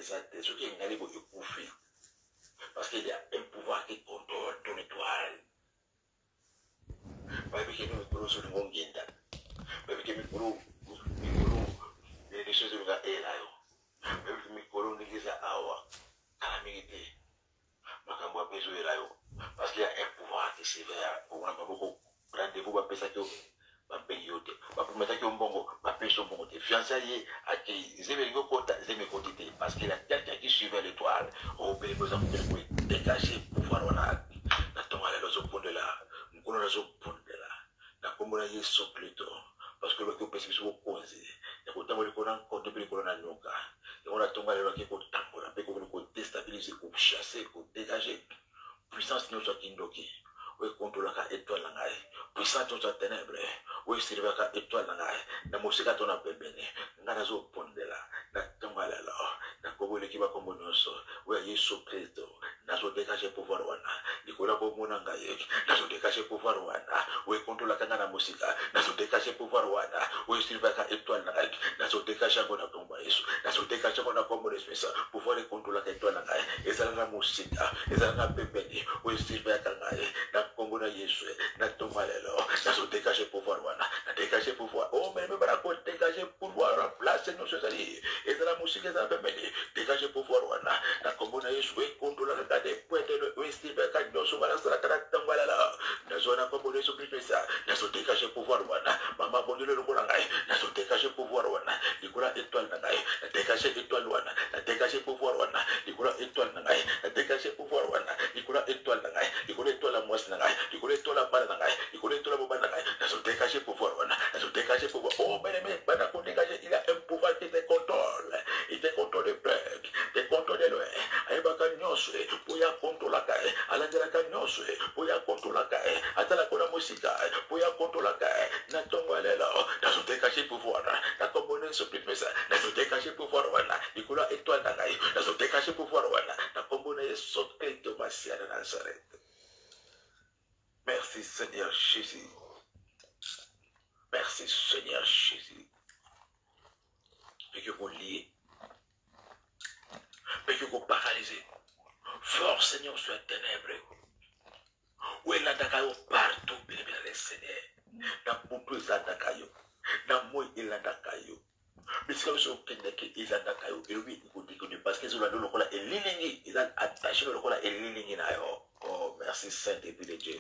des athées, ceux qui ont allé vous écouffer. Parce qu'il y a un pouvoir qui contrôle ton étoile. Pas que nous micro sur le monde guinda. Pas que micro les choses de la et là. Pas que micro n'existe awa. Calamité. Makambo besoin de là. Parce qu'il y a un pouvoir qui sévère. On va pas beaucoup rendez-vous va penser que va payer au thé. Va promettre que un bongo va payer son bongo. Fiançailles à qui zéméringo kota zémékotité. Parce qu'il y a quelqu'un qui suivait l'étoile. Au pays besoin de dégager pouvoir on a. Na tonga les autres ponts de là. Nous les autres ponts de là. Na comme on a eu ce plutôt. Parce que le qui peut se faire cause. Et quand on le connaît encore depuis le corona noka. Et on a tombé les lois qui ont tambour. Après qu'on le déstabiliser, qu'on chasser, qu'on dégager. Puissance nous soit kindoki. Oui, contrôle la étoile langaï. Puissance nous soit ténèbres. Oui, c'est la étoile langaï. Na musika ton appel béni. N'a zo ponde là. Na tomba là. Na kobo l'équipe comme nous so. Oui, Yesu Christ. Na zo dégager pouvoir wana. Nicolas Bomona ngaye. Na zo dégager pouvoir wana. Oui, contrôle la kanga na musika. Na zo dégager pouvoir wana. Oui, c'est la étoile langaï. Na zo dégager ngona tomba Yesu. Na zo dégager ngona comme respect. Pouvoir contrôler la étoile langaï. Et ça la musika. Et ça la bébé. Oui, c'est la kanga. Na Congo na Yesu. Na tomba là. Na zo dégager pouvoir wana. Na dégager pouvoir. Oh, mais bara ko dégager pouvoir remplacer nos choses-là. Et ça la musique ça bébé. Dégager pouvoir wana. Na Congo na Yesu. Oui, contrôler la des points de oui, c'est la kanga. Nous sommes là sur la tomba là. Na zo na Congo Yesu Christ ça. Na zo dégager pouvoir wana. Mama bon Dieu le ngai. Na zo dégager pouvoir wana. Nicolas étoile ngai. Na dégager étoile wana. Na dégager pouvoir wana. Nicolas étoile ngai. Na dégager pouvoir wana. Nicolas étoile ngai. Nicolas étoile la moisse ngai. Nicolas étoile la barre ngai. Nicolas étoile la boba ngai. Na zo dégager pouvoir wana. Na zo dégager pouvoir. Oh mais bana ko dégager, il a un pouvoir qui te contrôle. Il te contrôle de près. Te contrôle de loin. Ay baka nyoswe. Poya contrôle la kai. Ala de la kai nyoswe. Poya contrôle la kai. Atala kona musika. Poya contrôle la kai. Na tongo lela. Na zo dégager pouvoir. Na commune ce plus ça. Na zo dégager pouvoir wana. Nicolas étoile ngai. Na zo dégager pouvoir wana. Na commune sauter de Massia de Nazareth. Merci Seigneur Jésus. Merci Seigneur Jésus. Mais que vous liez. Mais que vous paralysez. Fort Seigneur sur la ténèbre. Où est l'andakayo partout, bien le Seigneur. Dans beaucoup d'andakayo. Dans moi il l'andakayo. Mais c'est comme si on tenait qu'il l'andakayo. Et oui, il faut dire que parce qu'ils ont le local et l'illigné. Ils ont attaché le local et l'illigné. Oh, merci Saint-Esprit de Dieu.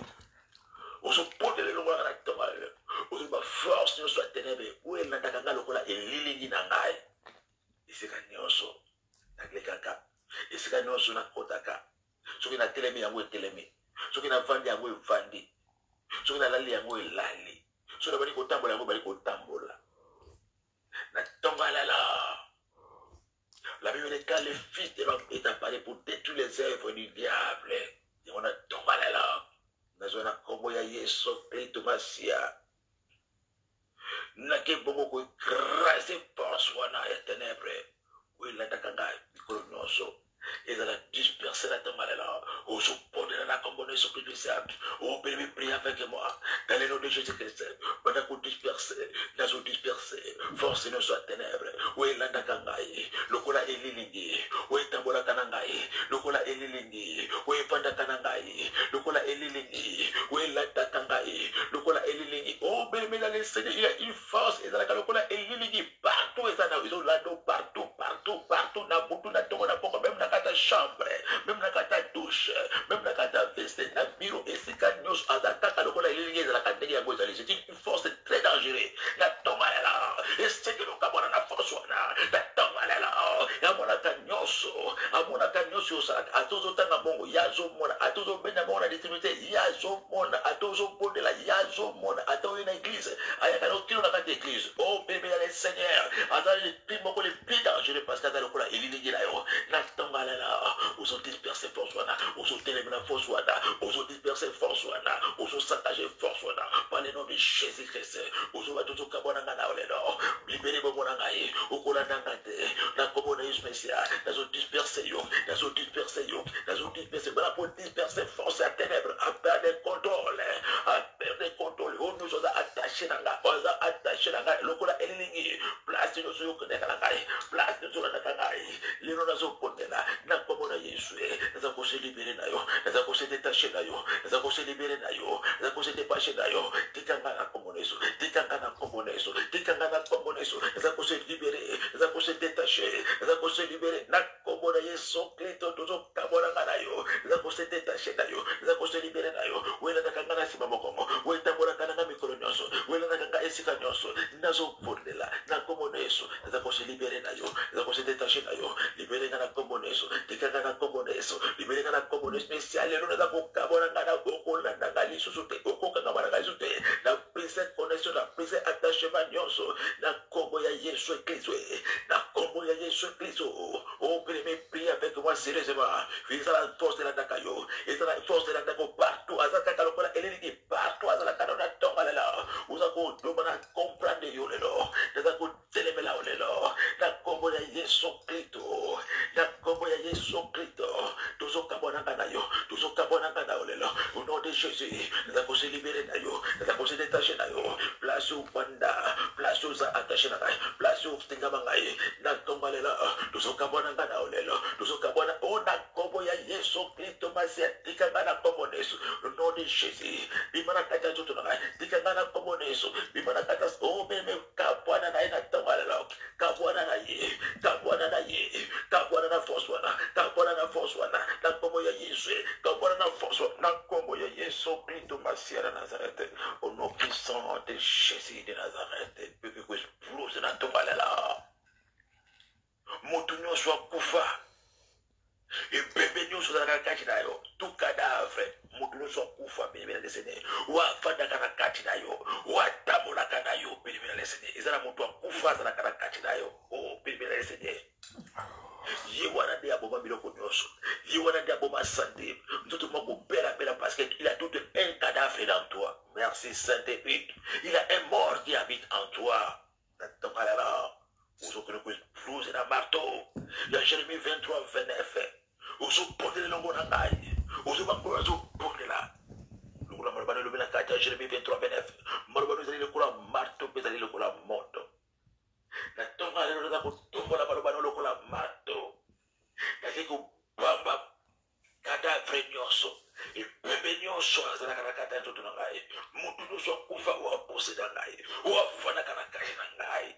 On se porte le local à la tombe. On se bat force sur la ténèbre. Où est l'andakayo local et l'illigné. Et c'est quand nous naglekaka esika nyonso nakotaka soki na telemi yango etelemi soki na vandi yango evandi soki na lali yango elali soki na bali kotambola yango bali kotambola na tonga lala. La Bible dit quand le Fils de l'homme est apparu pour détruire les œuvres du diable et on a tonga lala na zona kombo ya Yesu Kristo Masia na ke bongo ko écraser force wana ya ténèbres. Oui, la Dakanga, Nicolonoso, et la disperser la Tamalala, au support de la commune sur plus de ça, au bébé prie avec moi, dans les noms de Jésus-Christ, pendant qu'on disperse, dans on disperse, force nous soit ténèbres, oui, la Dakangaï, le Kola est l'illigné, oui, Tambola Kanangaï, le Kola est l'illigné, oui, Panda Kanangaï, le Kola est l'illigné, oui, la Dakangaï, le Kola est l'illigné, oh, bébé, le Seigneur, il y a une force, et dans la Kola est l'illigné, partout, et ça, ils ont l'ado partout, partout, na butu na tongo na poko, même na kata chambre, même na kata douche, même na kata veste, na bureau, et c'est quand nous attaquons le cola illigné de la catégorie à gauche, c'est une force très dangereuse. La tombe est là, et c'est que nous avons la force, la tombe est là, et à mon akanyoso, à tous autant à mon yazo mon, à tous autant à mon distribué, yazo mon, à tous autant de la yazo mon, à tous une église, à une église, oh bébé, le Seigneur, à dans les plus mots, les plus dangereux, parce qu'à dans le cola illigné là, la tombe est là, aux autres dispersés force, aux autres télémènes force, aux autres dispersés force, aux autres saccagés force, par le nom de Jésus-Christ, aux autres tout kabonanga libérez mon monangaï, au cola d'angate, la commune spéciale, dans autres dispersés, dans autres dispersés, dans autres dispersés, voilà pour disperser force à ténèbres, à perdre le contrôle, on nous a attachés attaché na ngai oza attaché na ngai lokola elingi place nyonso yokendeka na ngai place nyonso olandaka ngai lelo nazokondela na kombo na yesu naza kose libere na yo naza kose detache na yo naza kose libere na yo naza kose depashe na yo tika ngai na kombo na yesu tika ngai na kombo na yesu tika ngai na kombo na yesu naza kose libere naza kose detache naza kose libere na kombo na yesu Kristo tozokabona ngai na yo naza kose detache na yo naza kose libere na yo welandaka ngai na nsima mokongo wetambolaka na ngai mikolo nyonso welandaka ngai esika nyonso nazokondela na kombo na yesu naza kose libere na yo naza kose detache na yo libere ngai na kombo na yesu tika ngai na kombo na yesu libere ngai na kombo na yesu mesi lelo naza kokabona ngai na okolanda ngai lisusu te okokangama na ngai lisusu te na prise connexion na prise attachement nyonso na kombo ya yesu Kristo na kombo ya yesu Kristo oh bien-aimé prie avec moi sérieusement visa la force de la dakayo et la force de la dako partout azaka kalokola eleli partout azaka na tonga lela uzako domana comprendre yo lelo nazako telemela lelo na kombo ya yesu Kristo na kombo ya yesu Kristo tozokabona kana yo tozokabona kana lelo au nom de Jésus nazako se libérer na yo nazako se détacher na yo place au panda place aux attachés na kai place au stingama ngai na tonga lela tozokabona kana lelo tozokabona ona kombo ya yesu Kristo masia na kombo na yesu au nom de Jésus bimana kata tutu na kai na kombo na yesu bimana kata o meme kapwana na ina tonga lela kapwana na ye kapwana na force wana kapwana na force wana na kombo ya yesu kapwana na force na kombo ya yesu Kristo masia na Nazareth au nom puissant de Jésus de Nazareth bebe ko explose na tonga lela moto nyonso akufa ebebe nyonso na kati na yo tout cadavre moto nyonso akufa bebe na desene wafandaka na kati na yo watambolaka na yo bebe na desene ezala moto akufa azalaka na kati na yo o bebe na desene ye wana nde aboma biloko nyonso ye wana nde aboma santé nzoto moko bela parce qu'il a tout un cadavre dans toi merci Saint-Esprit il a un mort qui habite en toi natongalala uzokona kuexplose na marteau ya Jérémie 23 29 uzopondela longo na ngai uzobakora uzopondela longo na marabano lobela kati ya Jérémie 23 29 marabano ezali lokola marteau mpe ezali lokola moto natonga lelo naza kotombola marabano lokola marteau nazali kobamba cadavre nyonso ebembe nyonso azalaka na kati ya nzoto na ngai motu nyonso akufa waposeda ngai wafandaka na kati na ngai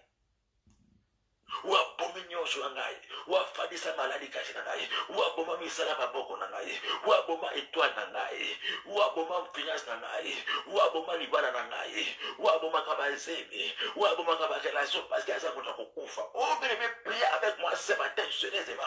waboma nyonso na ngai wafandisa maladi kati na ngai waboma misala maboko na ngai waboma étoile na ngai waboma finance na ngai waboma libala na ngai waboma kabazemi waboma kabarelation parce que aza moto akokufa oh bien priez avec moi ce matin sérieusement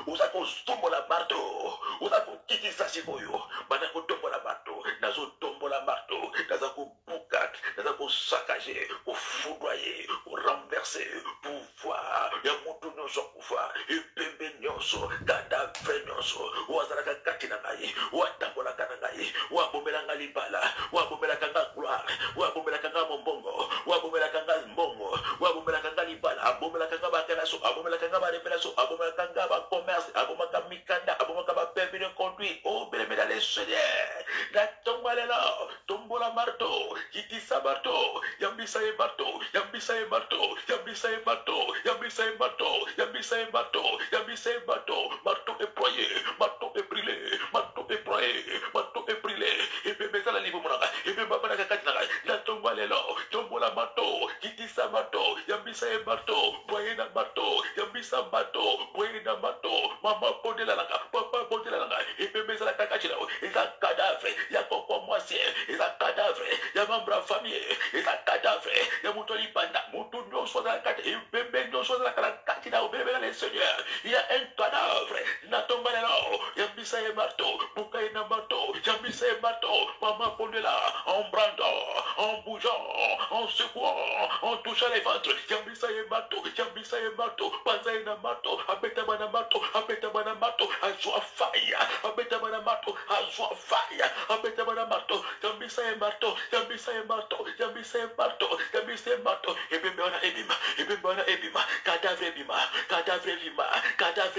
oza kotombola marteau oza kokitisa sikoyo bana kotombola marteau nazotombola marteau naza kobuka naza kosakaje kofoudroyer korenverser pouvoir ya moto nyonso akufa ebembe nyonso cadavre nyonso wazalaka kati na ngai watambolaka na ngai wabomelaka libala wabomelaka nga gloire wabomelaka nga mombongo wabomelaka nga mbongo wabomelaka nga libala abomelaka nga bakelaso abomelaka nga barevelaso abomelaka nga bacommerce abomaka mikanda abomaka bapermis de conduire oh bien-aimé les Seigneur natonga lelo tombola marteau kitisa marteau yambisa ye marteau yambisa ye marteau yambisa ye marteau yambisa ye marteau yambisa ye marteau yambisa ye marteau marteau est broyé marteau est brûlé marteau est broyé marteau est brûlé et bébé ça la livre monaka et bébé baba na kati na natonga lelo tombola marteau kitisa marteau yambisa ye marteau broyé na marteau yambisa marteau broyé na marteau mama pondela langa papa pondela langa et bébé ça la kati na et ça cadavre ya koko moisier et ça cadavre ya membre famille et ça cadavre ya moto libanda moto nyonso na kati et bébé nyonso na kati na bébé les Seigneur il y a un cadavre natonga lelo yambisa ye marteau bukai na marteau yambisa ye marteau mama pondela en brandant en bougeant en secouant en touchant les ventres yambisa ye marteau panza ye na marteau abeta bana marteau azwa fire abeta bana marteau azwa fire abeta bana marteau yambisa ye marteau ebembe wana ebima cadavre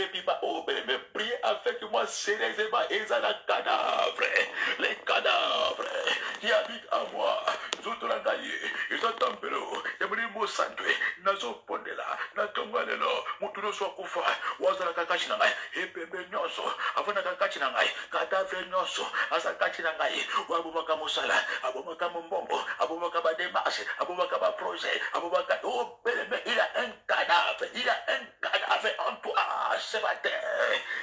bima oh mais priez avec moi sérieusement ezala cadavre les cadavres qui habitent en moi zoto la gaye ils ont Molimo Sandwe, Nazo Pondela, Natongalelo, Mutuno Swakufa, Wazala Kakachinangai, Ebebe Nyoso, Avana Kakachinangai, Kadave Nyoso, Asakachinangai, Wabubaka Musala, Abubaka Mumbombo, Abubaka Bademase, Abubaka Projet, Abubaka, oh, il a un cadavre, en toi, ce matin.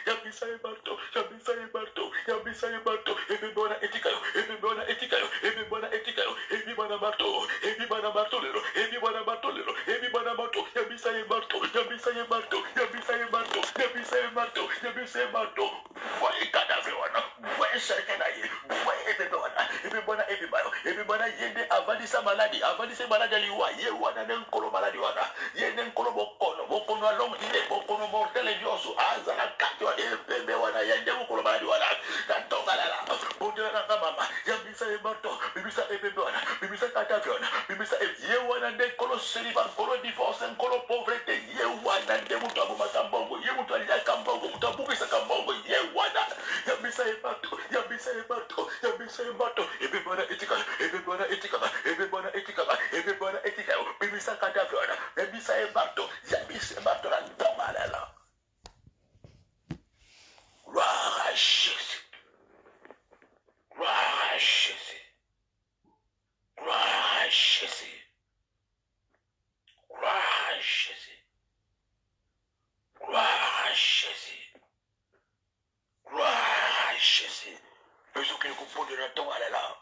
Yabisa Ebato, Yabisa Ebato, Yabisa Ebato, Ebibona Etikayo, Ebibona Etikayo, Ebibona Etikayo, Ebibona Bato, Ebibona Bartolero, Ebibona Bartolero, Ebibona Bato, Yabisa Ebato, Yabisa Ebato, Yabisa Ebato, Yabisa Ebato, Yabisa Ebato, voyez cadavre, voyez Serkenaï, voyez Ebibona, Ebibona Yende Avadisa maladie, Avadisa maladie Aliwa, Yewana Nenkolo maladie, Yenenkolo Bokono along ile Bokono mortel et Dioso, Azala Katwa, Ebewana Yende Bokono maladie, Nantongalala, Bondela Mama, Yabisa Ebato, Bibisa Ebibona, Bibisa Kataviona, Bibisa Yewana Nenkolo Selivan, Kolo divorce, Kolo pauvreté, Yewana Nemuta Makambongo, Yemuta Yakambongo, Mutabubisa Kambongo, Yewana, Yabisa Ebato, Yabisa Ebato, Yabisa Ebato, Ebibona Etika, Ebibona Etika, Ebibona Etika, Ebibona Etika, Bibisa Kataviona, Yabisa Ebato, Yabisa Ebato, Nantongalala. Gloire à Jésus. Gloire à Jésus. Gloire à Jésus. Gloire à Jésus. Gloire à Jésus. Gloire à Jésus. Beso que le coupeau de la tombe à la.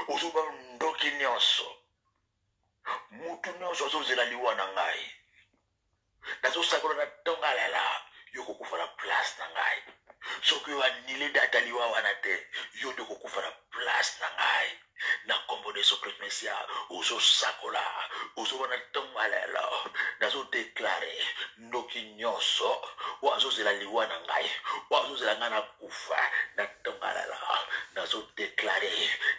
Ozuba ndoki nyonso. Mutu nyonso zozela liwa na ngai. Nazo sakola na tonga à la. Yoko kufa la place na ngai. Soki yo anile data liwa wana te. Yo doko kufa la place na ngai. Na kombo de Socrate Messia, ozo sakola, ozo wana tongalela, nazo déclaré, ndoki nyonso, wazo zela liwa na ngai, wazo zela ngana kufa, na tongalela, nazo déclaré,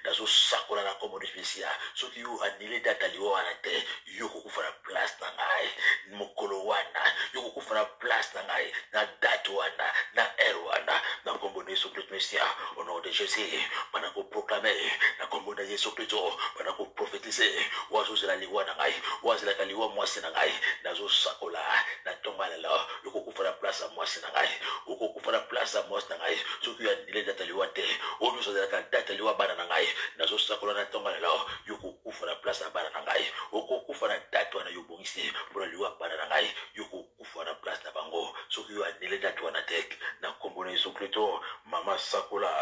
nazo sakola na kombo de Messia, soki yo anile data liwa wana te, yoko kufa na place na ngai, mokolo wana, yoko kufa na place na ngai, na date wana, na wana, na kombo de Socrate Messia, au nom de Jésus, manako proclamer, na kombo de Yesu Kristo bana ko prophétiser wazo zela liwa na ngai wazela kaliwa mwasi na ngai nazo sakola na tongalela yoko kufana place mwasi na ngai yoko kufana place mwasi na ngai soki ya nile data liwa te onu so zela ka data liwa bana na ngai nazo sakola na tongalela yoko kufana place bana na ngai yoko kufana data wana yobongisi pour liwa bana na ngai yoko kufana place na bango soki ya nile data wana tek na kombo na Yesu Kristo mama sakola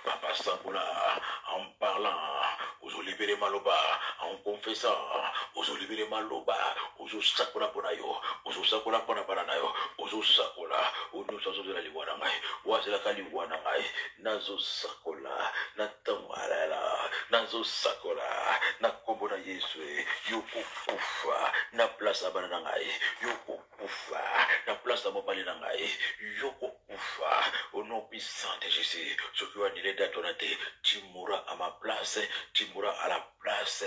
papa sakola en parlant ozo libéré maloba en confessant ozo libéré maloba ozo sakola pona yo ozo sakola pona bana yo ozo sakola ozo sakola liwana ngai wazela kali wana ngai nazo sakola na tamalala nazo sakola na kombo na Yesu yoko kufa na place bana ngai yoko kufa na place mobali na ngai yoko kufa au nom puissant de Jésus ce qui va nier d'atonate tu mourras à ma place tu mourras à la place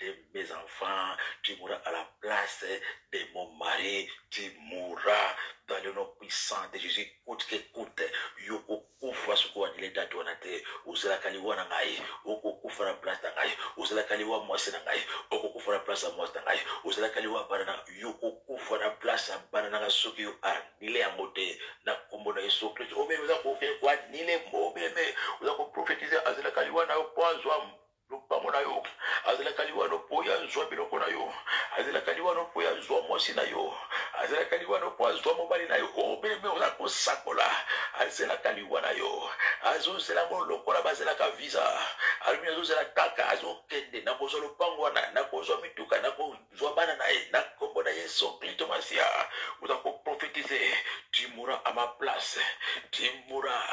de mes enfants, tu mourras à la place de mon mari, tu mourras dans le nom puissant de Jésus. Coûte que coûte, yoko kufa suko anile datu wanate, uzela kaliwa na ngai, oko kufa na place na ngai, uzela kaliwa mwasi na ngai, oko kufa na place mwasi na ngai, uzela kaliwa banana, yoko kufa na place banana suki yo anile ya mote, na kombo na Yesu Kristo. Ome uza kufanya kwa nile mbobeme, uza kuprophétiser azela kaliwa na yo poazwa lupamo na yo, azela kaliwa no poya nzwa biloko na yo, azela kaliwa no poya nzwa mwasi na yo, azela kaliwa no poya nzwa mobali na yo, obeme uza kosakola, azela kaliwa na yo, azozela mo lokola bazela ka visa, alumi azozela kaka azokende na kozwa lupango wana, na kozwa mituka, na kozwa bana na ye, na kombo na Yesu Kristo Masia, uza prophétiser, tu mourras à ma place, tu mourras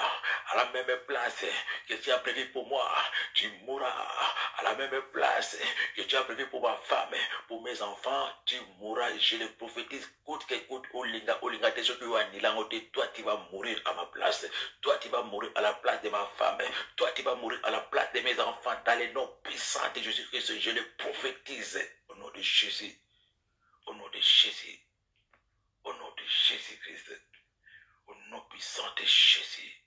à la même place que tu as prévu pour moi, tu mourras à la même place que tu as prévu pour ma femme, pour mes enfants, tu mourras, je le prophétise, coûte que coûte, Olinga, te ce que toi tu vas mourir à ma place, toi tu vas mourir à la place de ma femme, toi tu vas mourir à la place de mes enfants, dans les noms puissants de Jésus-Christ, je le prophétise, au nom de Jésus, au nom de Jésus, au nom de Jésus-Christ, au nom puissant de Jésus,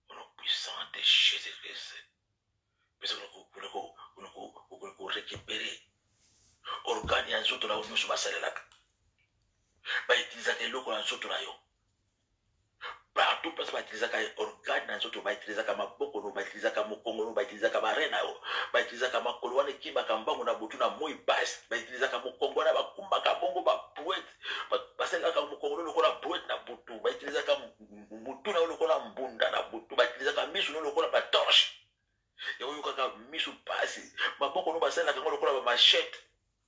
au nom puissant de Jésus-Christ. Mais on récupérer organe ya nzoto na yo nyonso basalelaka bautilisaka eloko na nzoto na yo partout place bautilisaka organe na nzoto bautilisaka maboko no bautilisaka mokongo no bautilisaka bare na yo bautilisaka makolo wana ekimbaka mbango na butu na moi basi bautilisaka mokongo wana bakumbaka bongo babrouette basalelaka mokongo no lokola brouette na butu bautilisaka butu na yo lokola mbunda na butu bautilisaka misu no lokola batorche yaoyokaka misu pasi maboko no basalelaka ngo lokola bamachete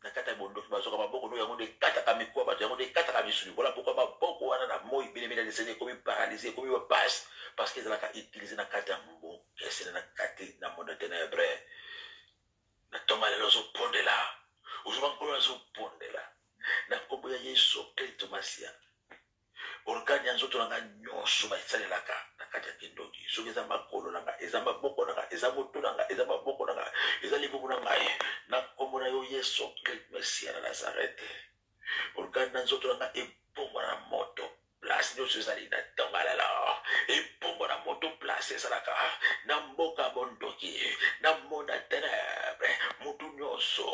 na kata ya bondoki bazoka maboko no yango nde ekataka mikuwa bato yango nde ekataka misuni voilà pourquoi maboko wana na moi bilemeli desene ekomi paralyse ekomi bapasi parce que ezalaka utilise na kati ya mboka esene na kati na monde ténèbre na ntonga lelo ozopondela ozwa nkolo azopondela na nkombo ya yesu kristo masiya organe ya nzoto na nga nyonso basalelaka na kati ya kindoki soki eza makolo na nga eza maboko na nga eza moto na nga eza maboko na nga eza libumu na ngai na nkombo na yo yesu kristo mesiya na nazarete organe na nzoto na nga ebongwa na moto place nyonso ezali na ntongo lelo ebongwa na moto place ezalaka na mboka bondoki na monde ténèbre mutu nyonso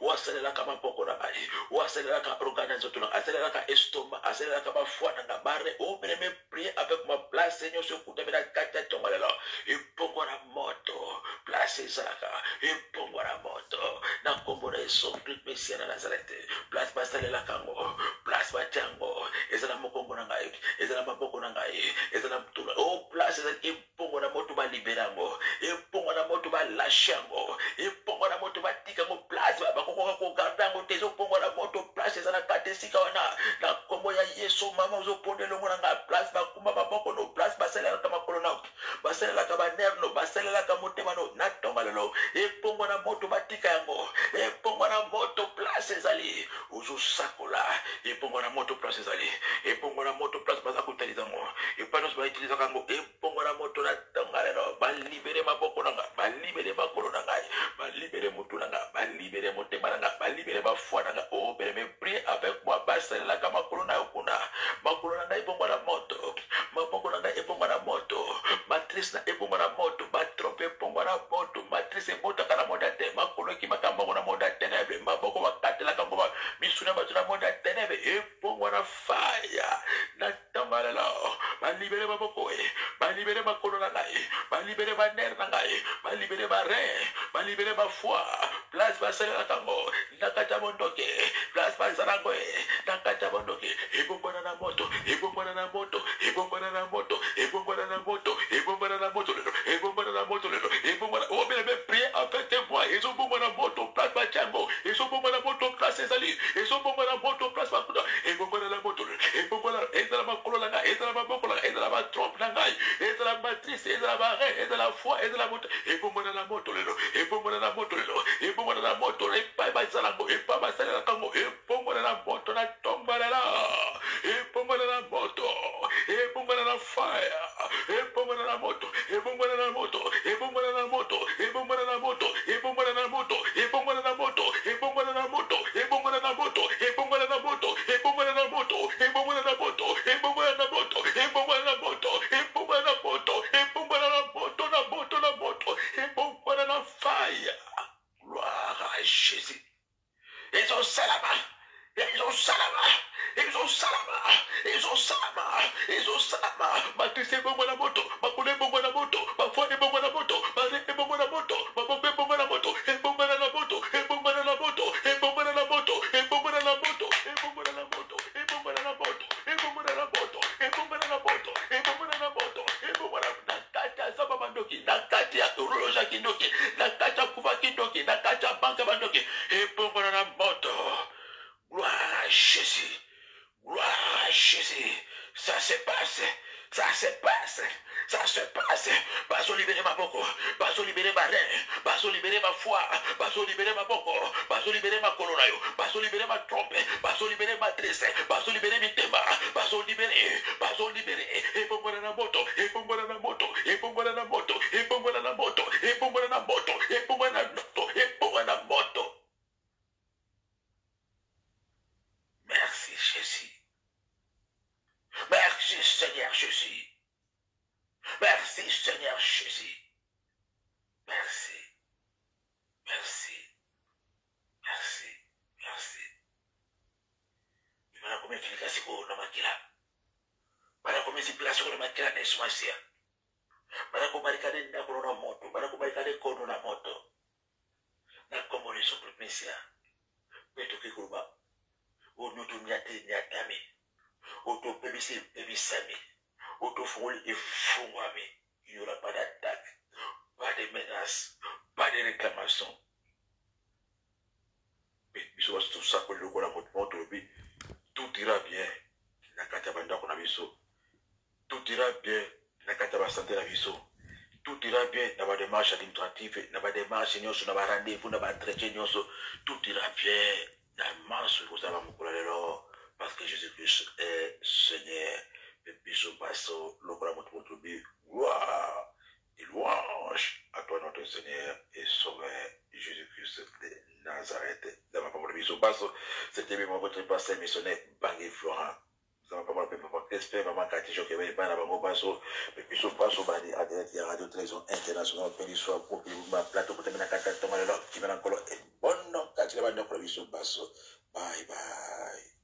wasalelaka maboko na ngai wasalelaka organe na nzoto na nga asalelaka estoma asalelaka bafoi na nga bare omeleme prie avec ma place nyonso ekutami na kati ya ntongo lelo ebongwa na moto place ezalaka ebongwa na moto na nkombo na yesu kristo mesiya na nazarete place basalelaka yango place batiango ezala mokongo na ngai ezala maboko na ngai ezala mtula o place ezali ebongwa na moto balibera yango ebongwa na moto balashe yango ebongwa na moto batika yango place bakokoka kogarda yango te ezobongwa na moto place ezala kati esika wana na nkombo ya yesu mama ozoponda elongo na ngai place bakumba maboko no place basalelaka makolo na basalelaka baner no basalelaka motema no na ntongo lelo ebongwa na moto batika yango ebongwa na moto place ezali ozosakola ebongwa na moto place ezali ebongwa na moto place baza kotalisa yango epanoso bautilisaka yango ebongwa na moto na ntongo lelo balibere maboko na ngai balibere makolo na ngai balibere motu na ngai balibere motema na ngai balibere bafoi na ngai obeleme prie avec moi basalelaka makolo na yo kuna makolo na ngai ebongwa na moto maboko na ngai ebongwa na moto matrice na ebongwa na moto batrompe ebongwa na moto matrice ebotaka na monde te makolo ekimaka mbango na monde ténèbre maboko bakatelaka ngo misuni ya bato na monde ténèbre ebongwa na faya na ntongo lelo balibere maboko balibere makolo na ngai balibere baner na ngai balibere barein balibere bafoi place basalelaka ngo na kati ya bondoke place bazala ngo na kati ya bondoke ebongwana na moto ebongwana na moto ebongwana na moto ebongwana na moto ebongwana na moto lelo ebongwana na moto lelo ebongwana obeleme prie avec tes voix ezobongwana na moto place batiango ezobongwana na moto place ezali ezobongwana na moto place bakuda ebongwana na moto lelo ebongwana ezala makolo na ngai ezala maboko na ngai ezala batrompe na ngai ezala matrice ezala barein ezala foi ezala moto ebongwana na moto lelo ebongwana na moto lelo ebongwana na moto epai bazala ngo epai basalelaka ngo ebongwana na moto na ntongo lelo ebongwana na moto ebongwana na fire ebongwana na moto ebongwana na moto ebongwana na moto ebongwana na moto ebongwana na moto ebongwana na moto ebongwana na moto ebongwana na moto ebongwana na moto ebongwana na moto ebongwana na moto ebongwana na moto ebongwana na moto ebongwana na moto ebongwana na moto na moto na moto ebongwana na fire gloire à Jésus ezosalama ezosalama ezosalama ezosalama ezosalama matrice ebongwa na moto makolo ebongwa na moto bafoi ebongwa na moto bare ebongwa na moto mabombe ebongwa na moto ebongwa na moto ebongwa na moto ebongwa na moto ebongwa na moto ebongwa na moto ebongwa na moto ebongwa na moto ebongwa na moto ebongwa na moto ebongwa na kati ya zamba bandoki na kati ya horloge ya kindoki na kati ya kuva kindoki na kati ya banka bandoki ebongwa na moto. Gloire à Jésus. Gloire à Jésus. Ça se passe. Ça se passe. Ça se passe. Baso libérer ma boko. Baso libérer ma rein. Baso libérer ma foi. Baso libérer ma boko. Baso libérer ma colonayo. Baso libérer ma trompe. Baso libérer ma tresse. Baso libérer mi tema. Baso libérer. Baso libérer. Et pour moi na moto. Et pour moi na moto. Et pour moi na moto. Et pour moi na moto. Et pour moi na moto. Et pour moi na moto. Et pour moi na moto. Merci Jésus. Merci Seigneur Jésus. Merci Seigneur Jésus. Merci. Merci. Merci. Mana come filika siko na makila. Mana come si place na makila na esmasia. Mana come maricade na kono na moto. Mana come maricade kono na moto. Na como le supremisia. Beto ki kuruba. O nutu nyatami. O to bebisami. O to foul et fumami. Il n'y aura pas d'attaque, pas de menaces, pas de réclamations. Mais tout ça que le tout ira bien. Tout ira bien. Tout ira bien dans ma démarche administrative, dans ma démarche, dans ma rendez-vous, dans ma entretien, tout ira bien. Dans la marche, vous allez me parce que Jésus-Christ est Seigneur. Et puis, je passe le bras de vie. Gloire et louange à toi, notre Seigneur et Sauveur, Jésus-Christ de Nazareth. Dans ma parole de vie, je passe, c'était même votre pasteur missionnaire, Bangui Florent. Dans ma parole de vie, papa, qu'est-ce maman, Cathy, je vais pas dans ma passo, et puis je passe au bani à la radio télévision internationale, pays soit pour que ma plateau pour terminer la carte, qui m'a encore un bon nom, quand il va dans la vie, je passe. Bye bye.